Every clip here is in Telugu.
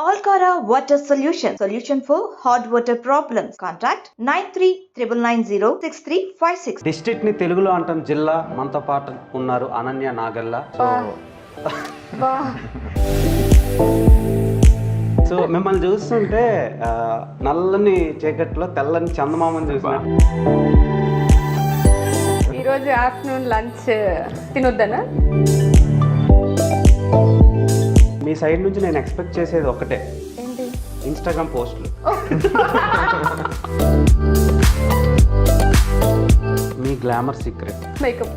Alcara Water Solution for hot water problems. Contact 9399906356. District ని తెలుగులో అంటాం జిల్లా. మనతో పాటు ఉన్నారు అనన్య నాగల్ల. సో మిమ్మల్ని చూస్తుంటే నల్లని చీకట్లో తెల్లని చందమామని చూసిన. ఈరోజు ఆఫ్టర్నూన్ లంచ్ తినొద్దనా? మీ సైడ్ నుంచి నేను ఎక్స్పెక్ట్ చేసేది ఒకటే, ఏంటి? ఇన్స్టాగ్రామ్ పోస్టులు. మీ glamour secret makeup.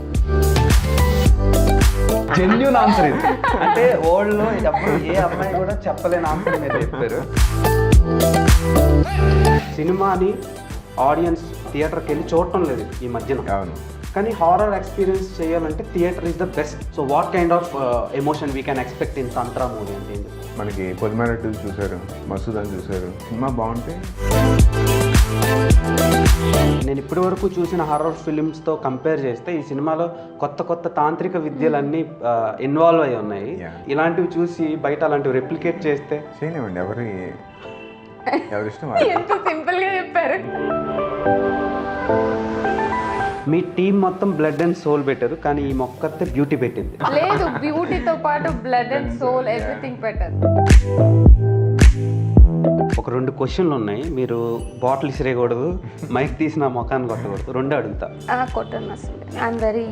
Genuine answer ఇది. అంటే వరల్డ్లో ఎప్పుడు ఏ అమ్మాయి కూడా చెప్పలేని ఆన్సర్ మీరు చెప్పారు. సినిమాని ఆడియన్స్ థియేటర్కి వెళ్ళి చూడటం లేదు ఈ మధ్యన. అవును. కానీ హారర్ ఎక్స్పీరియన్స్ చేయాలంటే theatre is the best. So what kind of emotion we can expect in Tantra movie అంటే ఏంటి? మనకి పొలిమేరట్టు చూశారు, మసూదాని చూశారు. సినిమా బాగుంటే నేను ఇప్పటి వరకు చూసిన హారర్ ఫిలిమ్స్తో కంపేర్ చేస్తే ఈ సినిమాలో కొత్త కొత్త తాంత్రిక విద్యలన్నీ ఇన్వాల్వ్ అయి ఉన్నాయి. ఇలాంటివి చూసి బయట అలాంటివి రెప్లికేట్ చేస్తే చేయనివ్వండి. ఎవరి ఇష్టం. ఎంత సింపుల్ గా చెప్పారు. మీ టీం మొత్తం బ్లడ్ అండ్ సోల్ పెట్టారు, కానీ ఈ మొక్కతే బ్యూటీ పెట్టింది. లేదు, బ్యూటీతో పాటు బ్లడ్ అండ్ సోల్ ఎవ్రీథింగ్ పెట్టారు. ఒక 2 క్వశ్చన్లు ఉన్నాయి. మీరు బాటిల్ ఇసిరేయకూడదు, మైక్ తీసి నా మొఖాన్ని కొట్టకూడదు. 2 అడుగుతా. కొట్టను అసలు. I'm very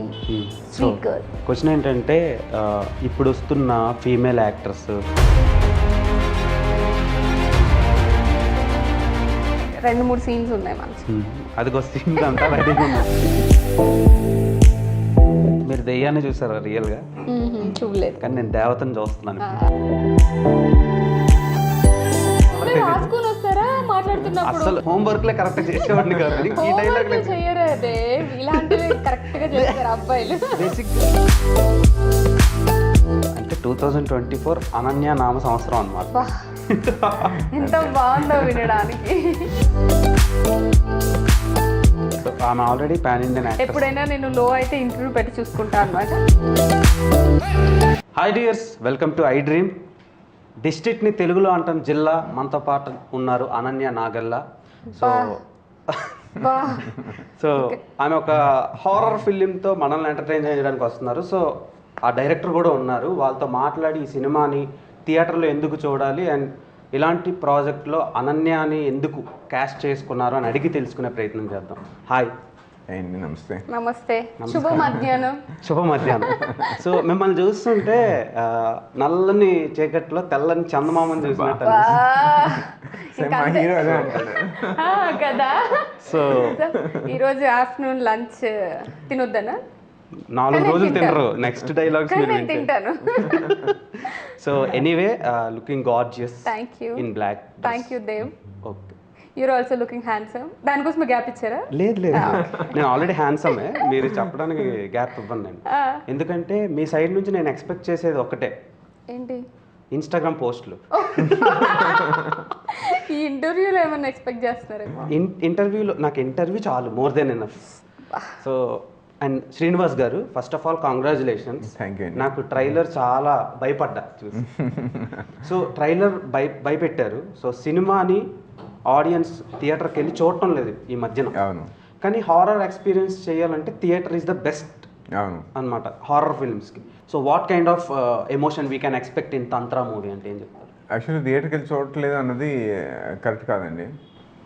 sweet girl. Question ఏంటంటే ఇప్పుడు వస్తున్న ఫీమేల్ యాక్టర్స్ 2-3 సీన్స్ ఉన్నాయి మంచి. అది సీన్ అంతా రెడీగా ఉంది. మీరు దెయ్యాన్ని చూసారా రియల్గా? చూడలేదు, కానీ నేను దేవతను చూస్తున్నాను. రాసుకొని వస్తారా మాట్లాడుతున్నప్పుడు? అసలు హోంవర్క్ లే కరెక్ట్ చేసేవాడిని కాదు. ఈ డైలాగ్ చెయ్యరు అదే, ఇలాంటివి కరెక్ట్ గా చేస్తారు అబ్బాయిలు. బేసిక్ అంటే 2024 అనన్య నామ సంవత్సరం అన్నమాట. ఎంత బాగుందో వినడానికి. ఆమె ఆల్రెడీ పాన్ ఇండియన్ యాక్టర్. ఎప్పుడైనా నేను లో అయితే ఇంటర్వ్యూ పెట్టి చూసుకుంటా అన్నమాట. Hi dears, welcome to I dream. District ని తెలుగులో అంటాం జిల్లా. మనతో పాటు ఉన్నారు అనన్య నాగల్ల. సో ఆమె ఒక హారర్ ఫిలింతో మనల్ని ఎంటర్టైన్ చేయడానికి వస్తున్నారు. సో ఆ డైరెక్టర్ కూడా ఉన్నారు. వాళ్ళతో మాట్లాడి ఈ సినిమాని థియేటర్లో ఎందుకు చూడాలి అండ్ ఇలాంటి ప్రాజెక్ట్లో అనన్యాని ఎందుకు క్యాస్ట్ చేసుకున్నారు అని అడిగి తెలుసుకునే ప్రయత్నం చేద్దాం. హాయ్ అండి. నమస్తే. నమస్తే. శుభ మధ్యాహ్నం. శుభ మధ్యాహ్నం. సో మిమ్మల్ని చూస్తుంటే నల్లని చీకట్లో తెల్లని చందమామని చూసినట్టు కదా. సో ఈరోజు ఆఫ్టర్నూన్ లంచ్ తినొద్దనా? 4 రోజులు తినరు. నెక్స్ట్ డైలాగ్స్ నేను తింటాను. So anyway, looking gorgeous thank you in black. Thank you Dev. Okay. Your also looking handsome. దానికోసం గ్యాప్ ఇచ్చారా? లేదు లేదు, నేను ఆల్రెడీ హ్యాండ్సమే. మీరు చెప్పడానికి గ్యాప్ ఇవ్వండి నేను. ఎందుకంటే మీ సైడ్ నుంచి నేను ఎక్స్పెక్ట్ చేసేది ఒకటే, ఏంటి? ఇన్స్టాగ్రామ్ పోస్టులు. ఈ ఇంటర్వ్యూలో ఏమన్నా ఎక్స్పెక్ట్ చేస్తున్నారేమో? ఇంటర్వ్యూలో నాకు ఇంటర్వ్యూ చాలు, more than enough. So and Srinivas గారు, first of all congratulations. Thank you. నాకు ట్రైలర్ చాలా భయపడ్డా చూసి. సో ట్రైలర్ భయపెట్టారు. సో సినిమాని ఆడియన్స్ థియేటర్కి వెళ్ళి చూడటం లేదు ఈ మధ్యన. అవును. కానీ హారర్ ఎక్స్పీరియన్స్ చేయాలంటే థియేటర్ ఈస్ ద బెస్ట్. అవును అనమాట హారర్ ఫిల్మ్స్కి. So what kind of emotion we can expect in Tantra movie అంటే ఏం చెప్తారు? యాక్చువల్లీ థియేటర్కి వెళ్ళి చూడట్లేదు అన్నది కరెక్ట్ కాదండి.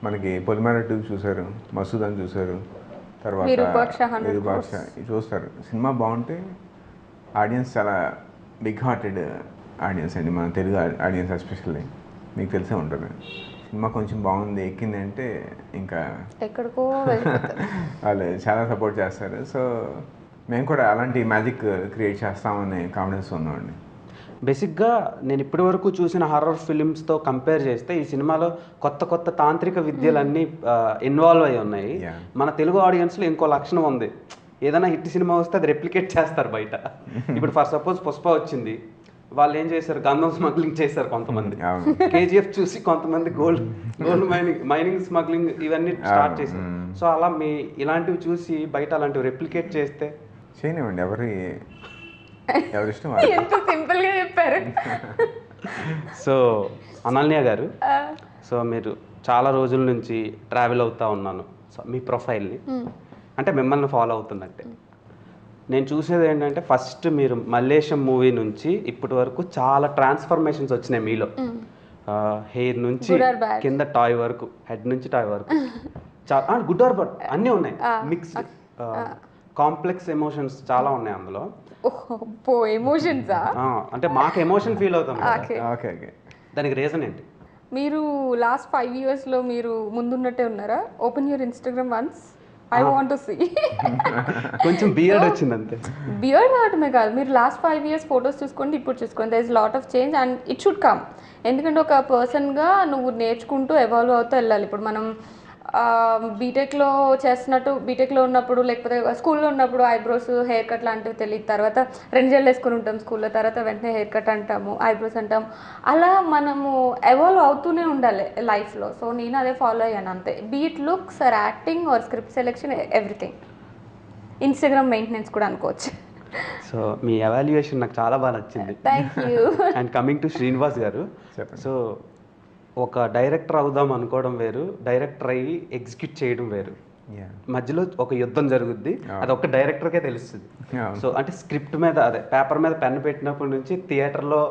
మనకి పొలిమేరట్టు చూశారు, మసూదాని చూశారు, తర్వాత విరూపాక్ష చూస్తారు. సినిమా బాగుంటే ఆడియన్స్ చాలా బిగ్ హార్టెడ్ ఆడియన్స్ అండి, మన తెలుగు ఆడియన్స్ ఎస్పెషల్లీ. మీకు తెలిసే ఉంటుంది. సినిమా కొంచెం బాగుంది, ఎక్కింది అంటే ఇంకా ఎక్కడికో వాళ్ళు చాలా సపోర్ట్ చేస్తారు. సో మేము కూడా అలాంటి మ్యాజిక్ క్రియేట్ చేస్తామనే కాన్ఫిడెన్స్ ఉన్నామండి. బేసిక్గా నేను ఇప్పటి వరకు చూసిన హారర్ ఫిలిమ్స్తో కంపేర్ చేస్తే ఈ సినిమాలో కొత్త కొత్త తాంత్రిక విద్యలన్నీ ఇన్వాల్వ్ అయి ఉన్నాయి. మన తెలుగు ఆడియన్స్లో ఇంకో లక్షణం ఉంది, ఏదైనా హిట్ సినిమా వస్తే అది రెప్లికేట్ చేస్తారు బయట. ఇప్పుడు ఫర్ సపోజ్ పుష్ప వచ్చింది, వాళ్ళు ఏం చేశారు, గంధం స్మగ్లింగ్ చేశారు కొంతమంది. కేజీఎఫ్ చూసి కొంతమంది గోల్డ్ మైనింగ్ స్మగ్లింగ్ ఇవన్నీ స్టార్ట్ చేశారు. సో అలా మీ ఇలాంటివి చూసి బయట అలాంటివి రెప్లికేట్ చేస్తే చేయనివ్వండి. ఎవరి ఇష్టం. ఎంత సింపుల్ గా చెప్పారు. సో అనన్య గారు, సో మీరు చాలా రోజుల నుంచి ట్రావెల్ అవుతూ ఉన్నాను సో మీ ప్రొఫైల్ని, అంటే మిమ్మల్ని ఫాలో అవుతున్నట్టే. నేను చూసేది ఏంటంటే ఫస్ట్ మీరు మల్లేశం మూవీ నుంచి ఇప్పటి వరకు చాలా ట్రాన్స్ఫర్మేషన్స్ వచ్చినాయి మీలో. హెయిర్ నుంచి కింద టాయ్ వరకు, హెడ్ నుంచి టాయ్ వరకు చాలా గుడ్ ఆర్ బట్ అన్నీ ఉన్నాయి. మిక్స్డ్ కాంప్లెక్స్ ఎమోషన్స్ చాలా ఉన్నాయి అందులో. ఎమోషన్సా? అంటే మాకు ఎమోషన్ ఫీల్ అవుతాం. దానికి రీజన్ ఏంటి? మీరు లాస్ట్ 5 yearsలో మీరు ముందున్నట్టే ఉన్నారా? Open your Instagram once, I want to see. కొంచెం బియర్డ్ వచ్చింది అంతే. బియర్డ్ అవటమే కాదు, మీరు లాస్ట్ 5 years ఫొటోస్ చూసుకోండి, ఇప్పుడు చూసుకోండి, there is lot of change and it should come. ఎందుకంటే ఒక పర్సన్గా నువ్వు నేర్చుకుంటూ ఎవాల్వ్ అవుతూ వెళ్ళాలి. ఇప్పుడు మనం బీటెక్లో చేస్తున్నట్టు, బీటెక్లో ఉన్నప్పుడు లేకపోతే స్కూల్లో ఉన్నప్పుడు ఐబ్రోస్ హెయిర్ కట్ లాంటివి తెలియదు, తర్వాత 2 జెల్ వేసుకుని ఉంటాం స్కూల్లో, తర్వాత వెంటనే హెయిర్ కట్ అంటాము, ఐబ్రోస్ అంటాం, అలా మనము ఎవాల్వ్ అవుతూనే ఉండాలి లైఫ్లో. సో నేను అదే ఫాలో అయ్యాను అంతే. Be it looks or acting or script selection, everything. Instagram maintenance కూడా అనుకోవచ్చు. సో మీ ఎవాల్యుయేషన్ నాకు చాలా బాగా నచ్చింది. Thank you. And coming to Srinivas గారు, సో ఒక డైరెక్టర్ అవుదాం అనుకోవడం వేరు, డైరెక్టర్ అయ్యి ఎగ్జిక్యూట్ చేయడం వేరు. మధ్యలో ఒక యుద్ధం జరుగుద్ది, అది ఒక డైరెక్టర్కే తెలుస్తుంది. సో అంటే స్క్రిప్ట్ మీద, అదే పేపర్ మీద పెన్ పెట్టినప్పటి నుంచి థియేటర్లో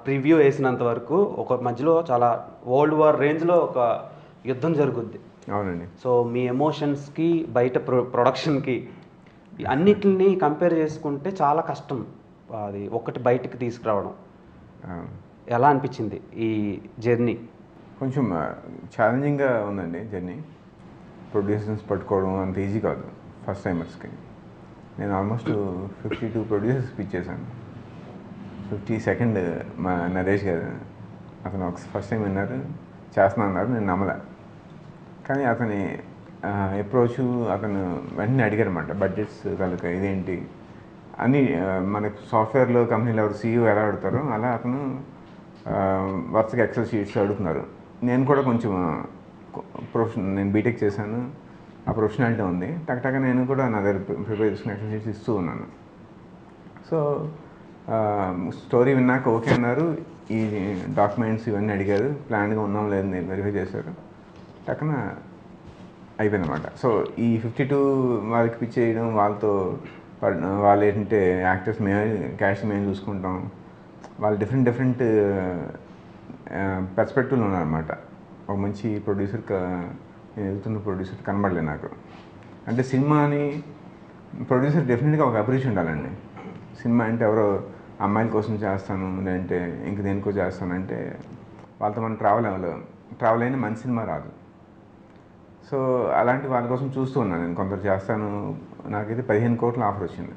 ప్రివ్యూ వేసినంత వరకు ఒక మధ్యలో చాలా వరల్డ్ వార్ రేంజ్లో ఒక యుద్ధం జరుగుద్ది. అవునండి. సో మీ ఎమోషన్స్కి బయట ప్రొడక్షన్కి అన్నిటిని కంపేర్ చేసుకుంటే చాలా కష్టం అది ఒకటి బయటకు తీసుకురావడం. ఎలా అనిపించింది ఈ జర్నీ? కొంచెం ఛాలెంజింగ్గా ఉందండి జర్నీ. ప్రొడ్యూసర్స్ పట్టుకోవడం అంత ఈజీ కాదు ఫస్ట్ టైమర్స్కి. నేను ఆల్మోస్ట్ 52 ప్రొడ్యూసర్స్ పిచ్ చేశాను. 52nd మా నరేష్ గారు, అతను ఒక ఫస్ట్ టైం విన్నారు, చేస్తున్నా అన్నారు, నేను నమ్మలే. కానీ అతని అప్రోచ్, అతను వెంటనే అడిగారు అన్నమాట బడ్జెట్స్ కనుక ఇదేంటి అని. మనకు సాఫ్ట్వేర్లో కంపెనీలో ఎవరు CEO ఎలా అడుగుతారో అలా అతను వరుసగా ఎక్సెల్ షీట్స్ అడుగుతున్నారు. నేను కూడా కొంచెం నేను బీటెక్ చేశాను, ఆ ప్రొఫెషనాలిటీ ఉంది, టక్టగా నేను కూడా నా దగ్గర ప్రిపేర్ చేసుకుని ఎక్సెల్ షీట్స్ ఇస్తూ ఉన్నాను. సో స్టోరీ విన్నాక ఓకే అన్నారు, ఈ డాక్యుమెంట్స్ ఇవన్నీ అడిగారు, ప్లాన్గా ఉన్నాం లేదని వెరిఫై చేశారు, టక్కన అయిపోయిందన్నమాట. సో ఈ 52 వాళ్ళకి పిచ్ చేయడం, వాళ్ళతో వాళ్ళు ఏంటంటే యాక్టర్స్ మేమే, క్యాష్ మేము చూసుకుంటాం, వాళ్ళు డిఫరెంట్ పర్స్పెక్టివ్లో ఉన్నారన్నమాట. ఒక మంచి ప్రొడ్యూసర్, నేను వెళ్తున్న ప్రొడ్యూసర్ కనబడలేదు నాకు. అంటే సినిమాని ప్రొడ్యూసర్ డెఫినెట్గా ఒక అభిరుచి ఉండాలండి. సినిమా అంటే ఎవరో అమ్మాయిల కోసం చేస్తాను లేదంటే ఇంక దేనికో చేస్తానంటే వాళ్ళతో మనం ట్రావెల్ అయినా మంచి సినిమా రాదు. సో అలాంటి వాళ్ళ కోసం చూస్తూ ఉన్నాను నేను. కొందరు చేస్తాను, నాకైతే 15 కోట్ల ఆఫర్ వచ్చింది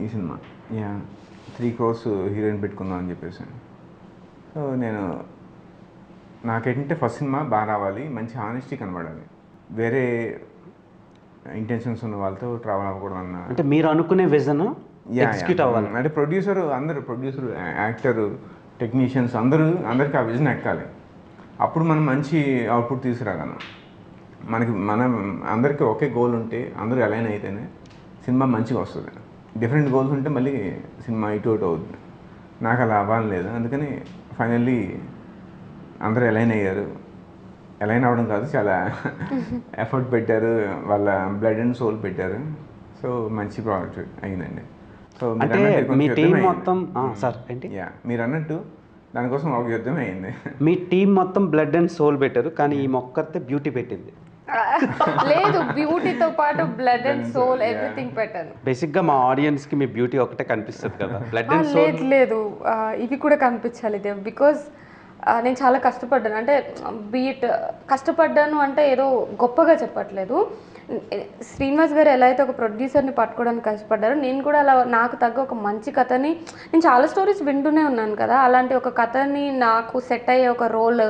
ఈ సినిమా. 3 crores హీరోయిన్ పెట్టుకుందాం అని చెప్పేసి. సో నాకేంటంటే ఫస్ట్ సినిమా బాగా రావాలి, మంచి హానెస్టీ కనబడాలి, వేరే ఇంటెన్షన్స్ ఉన్న వాళ్ళతో ట్రావెల్ అవ్వకూడదు అన్న. అంటే మీరు అనుకునే విజన్ ఎగ్జిక్యూట్ అవ్వాలి. అంటే ప్రొడ్యూసర్, యాక్టర్, టెక్నీషియన్స్ అందరికీ ఆ విజన్ ఎక్కాలి. అప్పుడు మనం మంచి అవుట్పుట్ తీసుకురాగలం. అందరికీ ఒకే గోల్ ఉంటే, అందరూ అలైన్ అయితేనే సినిమా మంచిగా వస్తుంది. డిఫరెంట్ గోల్స్ ఉంటే మళ్ళీ సినిమా ఇటు అవుతుంది. నాకు అలా అవ్వాలి లేదు, అందుకని ఫైనల్లీ అందరూ అలైన్ అయ్యారు. అలైన్ అవ్వడం కాదు, చాలా ఎఫర్ట్ పెట్టారు, వాళ్ళ బ్లడ్ అండ్ సోల్ పెట్టారు. సో మంచి ప్రోడక్ట్ అయిందండి. సో మీ టీం మొత్తం సార్ ఏంటి మీరు అన్నట్టు దానికోసం ఒక యుద్ధం అయింది. మీ టీం మొత్తం బ్లడ్ అండ్ సోల్ పెట్టారు, కానీ ఈ మొక్కతే బ్యూటీ పెట్టింది. లేదు, బ్యూటీతో పాటు బ్లడ్ అండ్ సోల్ ఎవ్రీథింగ్ పెట్టాను. బేసిక్గా మా ఆడియన్స్కి మీ బ్యూటీ ఒకటే కనిపిస్తుంది కదా, బ్లడ్ అండ్ సోల్ లేదు, ఇవి కూడా కనిపించాలి. బికాజ్ నేను చాలా కష్టపడ్డాను. అంటే కష్టపడ్డాను అంటే ఏదో గొప్పగా చెప్పట్లేదు. శ్రీనివాస్ గారు ఎలా అయితే ఒక ప్రొడ్యూసర్ని పట్టుకోవడానికి కష్టపడ్డారో, నేను కూడా అలా నాకు తగ్గ ఒక మంచి కథని, నేను చాలా స్టోరీస్ వింటూనే ఉన్నాను కదా, అలాంటి ఒక కథని నాకు సెట్ అయ్యే ఒక రోల్,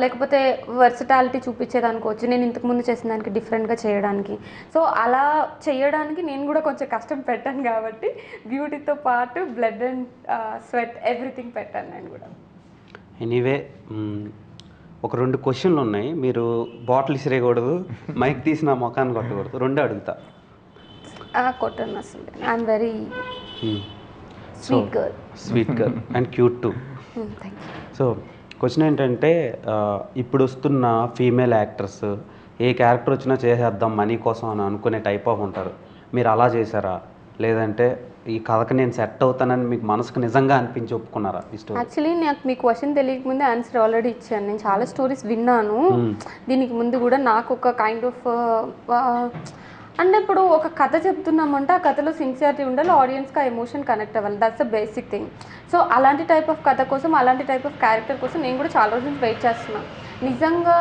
లేకపోతే వర్సటాలిటీ చూపించేదానికి నేను ఇంతకుముందు చేసిన దానికి డిఫరెంట్గా చేయడానికి. సో అలా చేయడానికి నేను కూడా కొంచెం కష్టం పెట్టాను కాబట్టి బ్యూటీతో పాటు బ్లడ్ అండ్ స్వెట్ ఎవ్రీథింగ్ పెట్టాను నేను కూడా. ఎనీవే ఒక 2 క్వశ్చన్లు ఉన్నాయి. మీరు బాటిల్ ఇసిరేయకూడదు, మైక్ తీసి నా ముఖాన్ని కొట్టకూడదు, 2 అడుగుతా. కొట్టను అసలు, I'm very sweet girl and cute to. Thank you. So question ఏంటంటే ఇప్పుడు వస్తున్న ఫీమేల్ యాక్టర్స్ ఏ క్యారెక్టర్ వచ్చినా చేసేద్దాం మనీ కోసం అని అనుకునే టైప్ ఆఫ్ ఉంటారు. మీరు అలా చేశారా, లేదంటే ఈ కథకి నేను సెట్ అవుతానని మీకు మనసుకు నిజంగా అనిపించి ఒప్పుకున్నారా ఈ స్టోరీ? యాక్చువల్లీ నాకు మీ క్వశ్చన్ తెలియకముందే ఆన్సర్ ఆల్రెడీ ఇచ్చాను. నేను చాలా స్టోరీస్ విన్నాను దీనికి ముందు కూడా. నాకు ఒక కైండ్ ఆఫ్ అంటే ఇప్పుడు ఒక కథ చెప్తున్నామంటే ఆ కథలో సిన్సియారిటీ ఉండాలి, ఆడియన్స్కి ఆ ఎమోషన్ కనెక్ట్ అవ్వాలి. That's the basic thing. So అలాంటి టైప్ ఆఫ్ కథ కోసం, అలాంటి టైప్ ఆఫ్ క్యారెక్టర్ కోసం నేను కూడా చాలా రోజుల నుంచి వెయిట్ చేస్తున్నాను. నిజంగా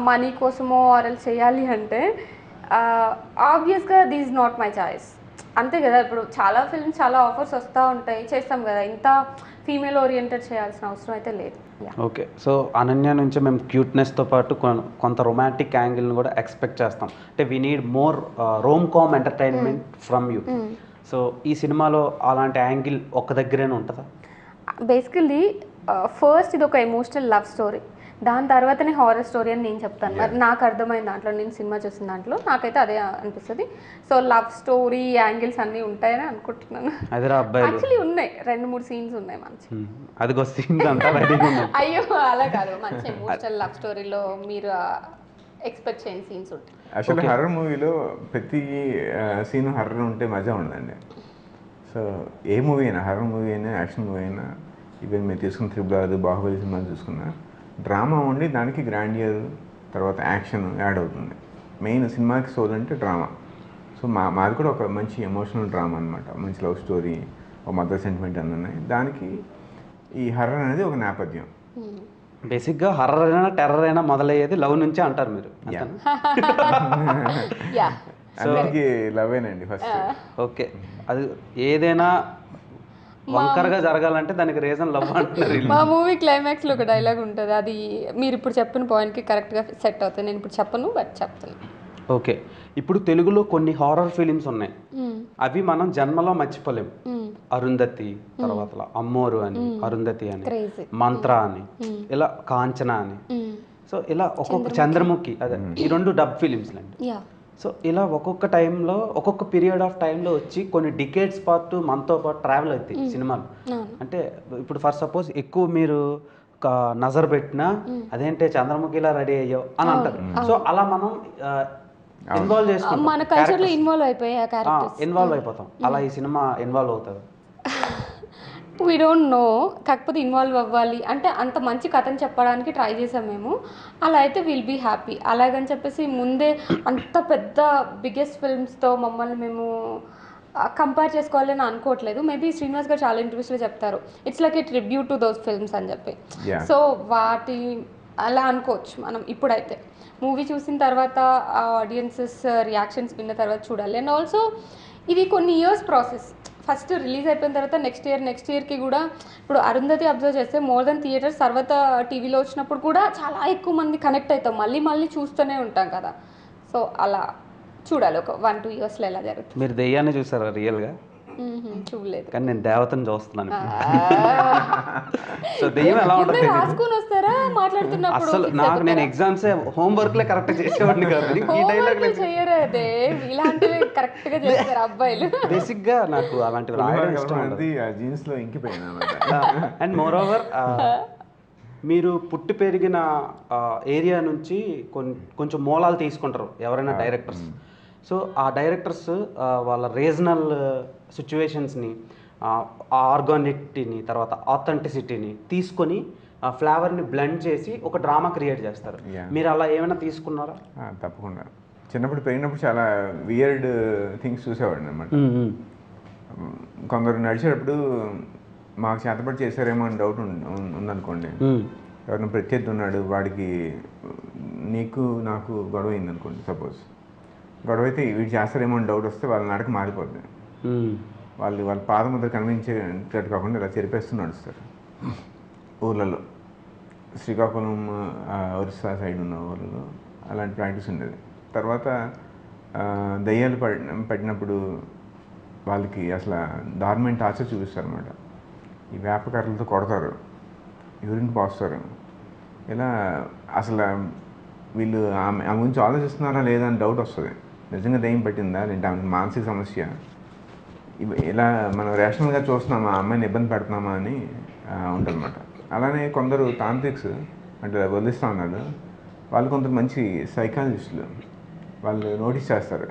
మనీ కోసమో ఆర్ఎల్ చేయాలి అంటే ఆబ్వియస్గా this is not my choice. అంతే కదా, ఇప్పుడు చాలా ఫిల్మ్స్ చాలా ఆఫర్స్ వస్తూ ఉంటాయి, చేస్తాం కదా. ఇంత ఫీమేల్ ఓరియంటెడ్ చేయాల్సిన అవసరం అయితే లేదు. ఓకే. సో అనన్య నుంచి మేము క్యూట్నెస్తో పాటు కొంత రొమాంటిక్ యాంగిల్ని కూడా ఎక్స్పెక్ట్ చేస్తాం. అంటే we need more rom com entertainment from you. So ఈ సినిమాలో అలాంటి యాంగిల్ ఒక్క దగ్గరేనే ఉంటుందా? బేసికలీ ఫస్ట్ ఇది ఒక ఎమోషనల్ లవ్ స్టోరీ, దాని తర్వాతనే హారర్ స్టోరీ అని నేను చెప్తాను. మరి నాకు అర్థమైన దాంట్లో, నేను సినిమా చూసిన దాంట్లో నాకైతే అదే అనిపిస్తుంది. సో లవ్ స్టోరీ యాంగిల్స్ అన్నీ ఉంటాయని అనుకుంటున్నాను. అదే అబ్బాయి యాక్చువల్లీ ఉన్నాయి, 2-3 సీన్స్ ఉన్నాయి మంచి. అది సీన్ అంతా రెడీగా ఉంది. అయ్యో అలా కాదు, మంచి ఎమోషనల్ లవ్ స్టోరీలో మీరు ఎక్స్పెక్ట్ చేయని సీన్స్ ఉంటాయి. యాక్చువల్లీ హర్రర్ మూవీలో ప్రతి సీన్ హర్రర్ ఉంటే మజా ఉండదండి. సో ఏ మూవీ అయినా, హర్రర్ మూవీ అయినా, యాక్షన్ మూవీ అయినా, ఈవెన్ మీరు తీసుకున్న త్రిబుల్, బాహుబలి సినిమాలు చూసుకున్నా, డ్రామా ఉండి దానికి గ్రాండియర్ తర్వాత యాక్షన్ యాడ్ అవుతుంది. మెయిన్ సినిమాకి సోల్ అంటే డ్రామా. సో మాది కూడా ఒక మంచి ఎమోషనల్ డ్రామా అనమాట. మంచి లవ్ స్టోరీ, ఒక మదర్ సెంటిమెంట్ అన్నీ ఉన్నాయి. దానికి ఈ హర్రర్ అనేది ఒక నేపథ్యం. బేసిక్గా హర్రర్ అయినా టెర్రర్ అయినా మొదలయ్యేది లవ్ నుంచే అంటారు మీరు. అందరికీ లవేనండి ఫస్ట్. ఓకే. అది ఏదైనా వంకరగా జరగాలంటే దానికి రీజన్ లవ్ అంటున్నారు. మా మూవీ క్లైమాక్స్లో ఒక డైలాగ్ ఉంటుంది, అది మీరు ఇప్పుడు చెప్పిన పాయింట్కి కరెక్ట్గా సెట్ అవుతుంది. నేను ఇప్పుడు చెప్పను, బట్ చెప్తాను. ఓకే. ఇప్పుడు తెలుగులో కొన్ని హారర్ ఫిలిమ్స్ ఉన్నాయి, అవి మనం జన్మలో మర్చిపోలేం. అరుంధతి, తర్వాత అమ్మోరు అని, అరుంధతి అని, మంత్ర అని, ఇలా కాంచన అని. సో ఇలా ఒక్కొక్క చంద్రముఖి, అదే ఈ 2 డబ్ ఫిలిమ్స్ అండి. సో ఇలా ఒక్కొక్క టైంలో ఒక్కొక్క పీరియడ్ ఆఫ్ టైంలో వచ్చి కొన్ని డికేడ్స్ పాటు మనతో పాటు ట్రావెల్ అవుతాయి సినిమాలు. అంటే ఇప్పుడు ఫర్ సపోజ్ ఎక్కువ మీరు ఒక నజర్ పెట్టినా అదేంటే చంద్రముఖిలా రెడీ అయ్యావు అని అంటారు. సో అలా మనం ఇన్వాల్వ్ చేసుకుంటాం, మన కల్చర్లో ఇన్వాల్వ్ అయిపోతాం. అలా ఈ సినిమా ఇన్వాల్వ్ అవుతుంది. వీ డోంట్ నో, కాకపోతే ఇన్వాల్వ్ అవ్వాలి అంటే అంత మంచి కథను చెప్పడానికి ట్రై చేసాం మేము. అలా అయితే విల్ బీ హ్యాపీ. అలాగని చెప్పేసి ముందే అంత పెద్ద బిగ్గెస్ట్ ఫిల్మ్స్తో మమ్మల్ని మేము కంపేర్ చేసుకోవాలని అనుకోవట్లేదు. మేబీ శ్రీనివాస్ గారు చాలా ఇంటర్వ్యూస్లో చెప్తారు, it's like A tribute to those films అని చెప్పి. సో వాటి అలా అనుకోవచ్చు మనం. ఇప్పుడైతే మూవీ చూసిన తర్వాత ఆ ఆడియన్సెస్ రియాక్షన్స్ విన్న తర్వాత చూడాలి. అండ్ ఆల్సో ఇది కొన్ని ఇయర్స్ ప్రాసెస్. ఫస్ట్ రిలీజ్ అయిపోయిన తర్వాత నెక్స్ట్ ఇయర్కి కూడా, ఇప్పుడు అరుంధతి అబ్జర్వ్ చేస్తే మోర్ దెన్ థియేటర్స్, తర్వాత టీవీలో వచ్చినప్పుడు కూడా చాలా ఎక్కువ మంది కనెక్ట్ అవుతాం, మళ్ళీ చూస్తూనే ఉంటాం కదా. సో అలా చూడాలి ఒక 1-2 ఇయర్స్లో ఎలా జరుగుతుంది. మీరు దెయ్యాన్ని చూసారా రియల్గా? చూడలేదు, కానీ నేను దేవతను చూస్తున్నాను. సో దెయ్యం ఎలా ఉంటుంది రాసుకొని వస్తారా మాట్లాడుతున్నప్పుడు? అసలు నాకు నేను ఎగ్జామ్స్ హోంవర్క్లే కరెక్ట్ చేసేవాడిని కాదు. ఈ డైలాగ్ చేయరు, అదే ఇలాంటివి కరెక్ట్ గా చేస్తారు అబ్బాయిలు. బేసిక్ గా నాకు అలాంటివి రాయడం ఇష్టం. జీన్స్ లో ఇంకిపోయినా. అండ్ మోర్ ఓవర్ మీరు పుట్టి పెరిగిన ఏరియా నుంచి కొంచెం మూలాలు తీసుకుంటారు ఎవరైనా డైరెక్టర్స్. సో ఆ డైరెక్టర్స్ వాళ్ళ రీజనల్ సిచ్యువేషన్స్ని, ఆర్గానిక్ని, తర్వాత ఆథెంటిసిటీని తీసుకొని ఆ ఫ్లేవర్ని బ్లెండ్ చేసి ఒక డ్రామా క్రియేట్ చేస్తారు. మీరు అలా ఏమైనా తీసుకున్నారా? తప్పకుండా. చిన్నప్పుడు పెరిగినప్పుడు చాలా వియర్డ్ థింగ్స్ చూసేవాడిని అనమాట. కొందరు నడిచేటప్పుడు మాకు చేతపడి చేశారేమో అని డౌట్ ఉందనుకోండి. ఎవరైనా ప్రత్యర్థి ఉన్నాడు, వాడికి నీకు నాకు గొడవ అయిందనుకోండి, సపోజ్ గొడవ అయితే వీడు చేస్తారేమో అని డౌట్ వస్తే వాళ్ళ నడక మారిపోతుంది. వాళ్ళ పాదం ముద్ర కనిపించేటట్టు కాకుండా ఇలా చెరిపేస్తూ నడుస్తారు ఊర్లలో. శ్రీకాకుళం, ఒరిస్సా సైడ్ ఉన్న ఊళ్ళలో అలాంటి ప్రాక్టీస్ ఉండేది. తర్వాత దయ్యాలు పడినప్పుడు వాళ్ళకి అసలు దారుణమైన టార్చర్ చూపిస్తారు అనమాట. ఈ వేపకర్రలతో కొడతారు, యూరిన్ పోస్తారు. ఇలా అసలు వీళ్ళు ఆమె గురించి ఆలోచిస్తున్నారా లేదా అని డౌట్ వస్తుంది. నిజంగా దయ్యం పట్టిందా, లేదంటే ఆమె మానసిక సమస్య, ఇలా మనం రేషనల్గా చూస్తున్నామా, ఆ అమ్మాయిని ఇబ్బంది పెడుతున్నామా అని ఉంటుందన్నమాట. అలానే కొందరు తాంత్రిక్స్ అంటే వదిలిస్తూ ఉన్నారు, వాళ్ళు కొందరు మంచి సైకాలజిస్టులు, వాళ్ళు నోటీస్ చేస్తారు.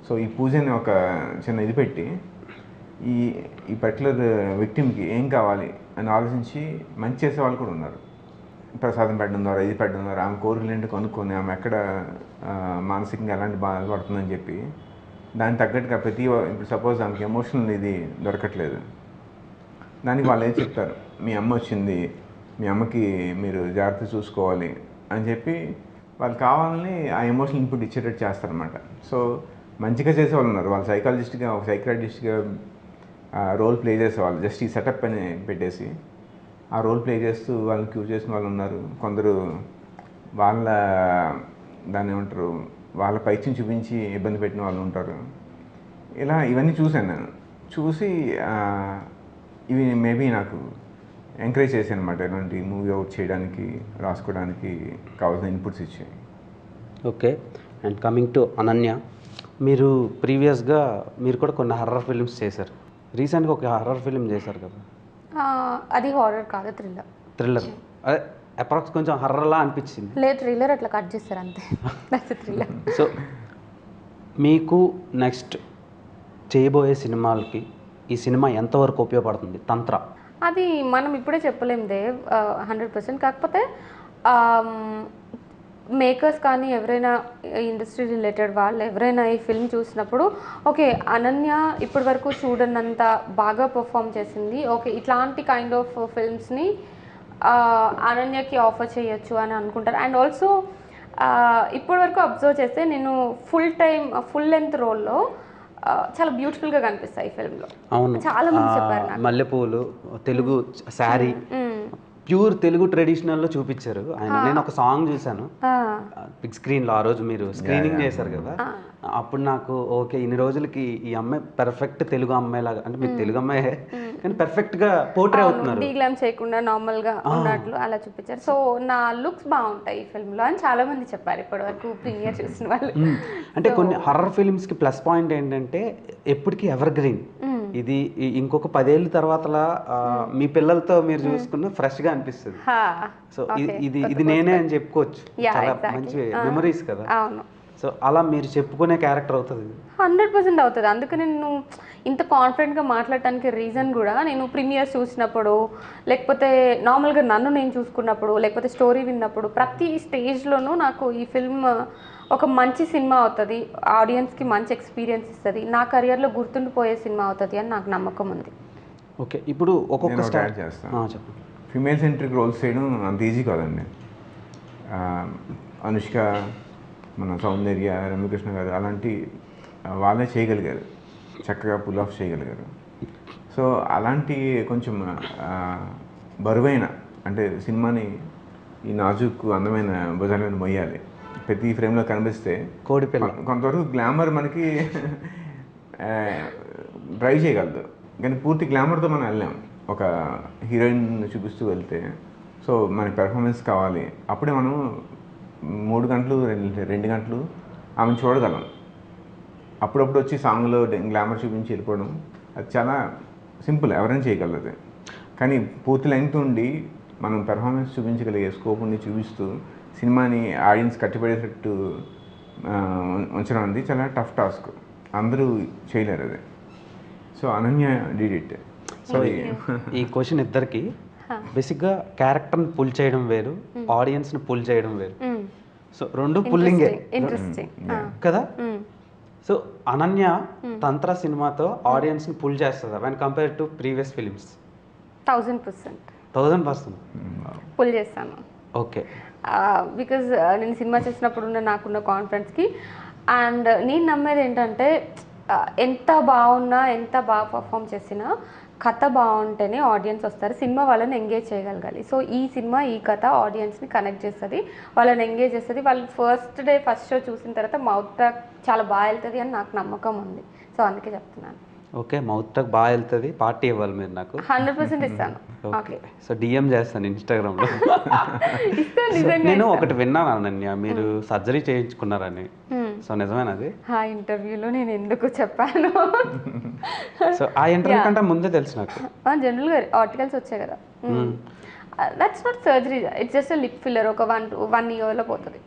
సో ఈ పూజని ఒక చిన్న ఇది పెట్టి ఈ పర్టికులర్ విక్టిమ్కి ఏం కావాలి అని ఆలోచించి మంచి చేసే వాళ్ళు కూడా ఉన్నారు. ప్రసాదం పెట్టడం ద్వారా, ఇది పెట్టడం ద్వారా ఆమె కోరికలు ఏంటో కొనుక్కొని ఆమె ఎక్కడ మానసికంగా ఎలాంటి బాధపడుతుందని చెప్పి దానికి తగ్గట్టుగా ఇప్పుడు సపోజ్ ఆమెకి ఎమోషనల్ ఇది దొరకట్లేదు, దానికి వాళ్ళు ఏం చెప్తారు, మీ అమ్మ వచ్చింది, మీ అమ్మకి మీరు జాగ్రత్త చూసుకోవాలి అని చెప్పి వాళ్ళు కావాలని ఆ ఎమోషనల్ ఇన్పుట్ ఇచ్చేటట్టు చేస్తారనమాట. సో మంచిగా చేసేవాళ్ళు ఉన్నారు, వాళ్ళు సైకాలజిస్ట్గా ఒక సైకాలజిస్ట్గా రోల్ ప్లే చేసేవాళ్ళు, జస్ట్ ఈ సెటప్ అని పెట్టేసి ఆ రోల్ ప్లే చేస్తూ వాళ్ళని క్యూర్ చేసిన వాళ్ళు ఉన్నారు. కొందరు వాళ్ళ దాన్ని ఏమంటారు, వాళ్ళ పైచ్యం చూపించి ఇబ్బంది పెట్టిన వాళ్ళు ఉంటారు. ఇవన్నీ చూశాను నేను. చూసి ఇవి మేబీ నాకు ఎంకరేజ్ చేశాను అనమాట, ఇలాంటి మూవీ అవుట్ చేయడానికి, రాసుకోవడానికి కావాల్సిన ఇన్పుట్స్ ఇచ్చాయి. Okay. And coming to Ananya, మీరు ప్రీవియస్గా మీరు కూడా కొన్ని హర్రర్ ఫిల్మ్స్ చేశారు. రీసెంట్గా ఒక హర్రర్ ఫిల్మ్ చేశారు కదా? అది హారర్ కాదు, థ్రిల్లర్. అదే అప్రాక్స్ కొంచెం హర్రర్లా అనిపించింది. లేదు, థ్రిల్లర్ అట్లా కట్ చేస్తారు అంతే. థ్రిల్లర్. సో మీకు నెక్స్ట్ చేయబోయే సినిమాలకి ఈ సినిమా ఎంతవరకు ఉపయోగపడుతుంది? తంత్ర అది మనం ఇప్పుడే చెప్పలేం దేవ్ 100%. కాకపోతే మేకర్స్ కానీ ఎవరైనా ఇండస్ట్రీ రిలేటెడ్ వాళ్ళు ఎవరైనా ఈ ఫిల్మ్ చూసినప్పుడు ఓకే అనన్య ఇప్పటి వరకు చూడనంత బాగా పర్ఫామ్ చేసింది, ఓకే ఇట్లాంటి కైండ్ ఆఫ్ ఫిల్మ్స్ని అనన్యకి ఆఫర్ చేయొచ్చు అని అనుకుంటారు. అండ్ ఆల్సో ఇప్పటి వరకు అబ్జర్వ్ చేస్తే నేను ఫుల్ లెంత్ రోల్లో చాలా బ్యూటిఫుల్గా కనిపిస్తాయి ఈ ఫిల్మ్లో. అవును, చాలా మంది చెప్పారు నాకు. మల్లెపూలు, తెలుగు శారీ, ప్యూర్ తెలుగు ట్రెడిషనల్లో చూపించారు ఆయన. నేను ఒక సాంగ్ చూశాను బిగ్ స్క్రీన్లో, ఆ రోజు మీరు స్క్రీనింగ్ చేశారు కదా, అప్పుడు నాకు ఓకే ఇన్ని రోజులకి ఈ అమ్మాయి పర్ఫెక్ట్ తెలుగు అమ్మాయి లాగా, అంటే మీరు తెలుగు అమ్మాయి కానీ పర్ఫెక్ట్గా పోర్ట్రే అవుతున్నారు, డీగ్లామ్ చేయకుండా నార్మల్గా ఉన్నట్లు అలా చూపించారు. సో నా లుక్స్ బాగుంటాయి ఈ ఫిల్మ్లో అని చాలా మంది చెప్పారు ఇప్పటి వరకు ప్రీమియర్ చూసిన వాళ్ళు. అంటే కొన్ని హర్రర్ ఫిల్మ్స్కి ప్లస్ పాయింట్ ఏంటంటే ఎప్పటికీ ఎవర్ గ్రీన్. ఇది ఇంకొక 10 ఏళ్ళ తర్వాతలా మీ పిల్లలతో మీరు చూసుకున్న ఫ్రెష్గా అనిపిస్తుంది. సో ఇది నేనే అని చెప్పుకోవచ్చు, చాలా మంచి మెమరీస్ కదా. సో అలా మీరు చెప్పుకునే క్యారెక్టర్ అవుతుంది, 100% అవుతుంది. అందుకని నేను ఇంత కాన్ఫిడెంట్గా మాట్లాడటానికి రీజన్ కూడా నేను ప్రీమియర్స్ చూసినప్పుడు, లేకపోతే నార్మల్గా నన్ను నేను చూసుకున్నప్పుడు, లేకపోతే స్టోరీ విన్నప్పుడు ప్రతి స్టేజ్లోనూ నాకు ఈ ఫిల్మ్ ఒక మంచి సినిమా అవుతుంది, ఆడియన్స్కి మంచి ఎక్స్పీరియన్స్ ఇస్తుంది, నా కెరియర్లో గుర్తుండిపోయే సినిమా అవుతుంది అని నాకు నమ్మకం ఉంది. ఓకే, ఇప్పుడు ఒక్కొక్క స్టార్ట్ చేస్తాను. ఫిమేల్ సెంట్రిక్ రోల్స్ చేయడం అంత ఈజీ కాదండి. అనుష్క, మన సౌందర్య, రమ్యకృష్ణ గారు అలాంటి వాళ్ళే చేయగలిగారు, చక్కగా పుల్ ఆఫ్ చేయగలిగారు. సో అలాంటి కొంచెం బరువైన, అంటే సినిమాని ఈ నాజుకు అందమైన భుజాలను మొయ్యాలి, ప్రతి ఫ్రేమ్లో కనిపిస్తే కోడిపిల్ల కొంతవరకు గ్లామర్ మనకి డ్రైవ్ చేయగలదు, కానీ పూర్తి గ్లామర్తో మనం వెళ్ళాం. ఒక హీరోయిన్ చూపిస్తూ వెళ్తే సో మనకి పెర్ఫార్మెన్స్ కావాలి, అప్పుడే మనం 3 గంటలు 2 గంటలు ఆమెను చూడగలం. అప్పుడప్పుడు వచ్చి సాంగ్లో గ్లామర్ చూపించి వెళ్ళిపోవడం అది చాలా సింపుల్, ఎవరైనా చేయగలదు. కానీ పూర్తి లెంగ్త్ ఉండి మనం పెర్ఫార్మెన్స్ చూపించగలిగే స్కోప్ ఉండి చూపిస్తూ సినిమాని ఆడియన్స్ కట్టిపడేటట్టు ఉంచడం అనేది చాలా టఫ్ టాస్క్, అందరూ చేయలేరు అది. So Ananya did it. So ఈ క్వశ్చన్ ఇద్దరికి బేసిక్గా క్యారెక్టర్ని పుల్ చేయడం వేరు, ఆడియన్స్ని పుల్ చేయడం వేరు. సో రెండు పుల్లింగే కదా. సో అనన్య తంత్ర సినిమాతో ఆడియన్స్ని పుల్ చేస్తుందా when compare to previous films? 1000% pull చేస్తాను. ఓకే, బికాజ్ నేను సినిమా చేసినప్పుడు నాకున్న కాన్ఫిడెన్స్కి అండ్ నేను నమ్మేది ఏంటంటే ఎంత బాగున్నా, ఎంత బాగా పర్ఫామ్ చేసినా కథ బాగుంటేనే ఆడియన్స్ వస్తారు, సినిమా వాళ్ళని ఎంగేజ్ చేయగలగాలి. సో ఈ సినిమా, ఈ కథ ఆడియన్స్ని కనెక్ట్ చేస్తుంది, వాళ్ళని ఎంగేజ్ చేస్తుంది. వాళ్ళు ఫస్ట్ షో చూసిన తర్వాత మౌత్ టాక్ చాలా బాగా వెళ్తుంది అని నాకు నమ్మకం ఉంది. సో అందుకే చెప్తున్నాను. ఓకే, మౌత్ టాక్ బాగా వెళ్తుంది, పార్టీ ఇవ్వాలి మీరు నాకు. 100% ఇస్తాను. ఓకే, సో డిఎం చేస్తాను ఇన్స్టాగ్రామ్లో. నేను ఒకటి విన్నాను అనన్య, మీరు సర్జరీ చేయించుకున్నారని. సో నిజమేనది? ఆ ఇంటర్వ్యూలో నేను ఎందుకు చెప్పాను. సో ఆ ఇంటర్వ్యూ కంటే ముందే తెలుసు నాకు. జనరల్గా ఆర్టికల్స్ వచ్చాయి కదా. That's not surgery, it's just lip filler. ఒక 1 yearలో పోతుంది.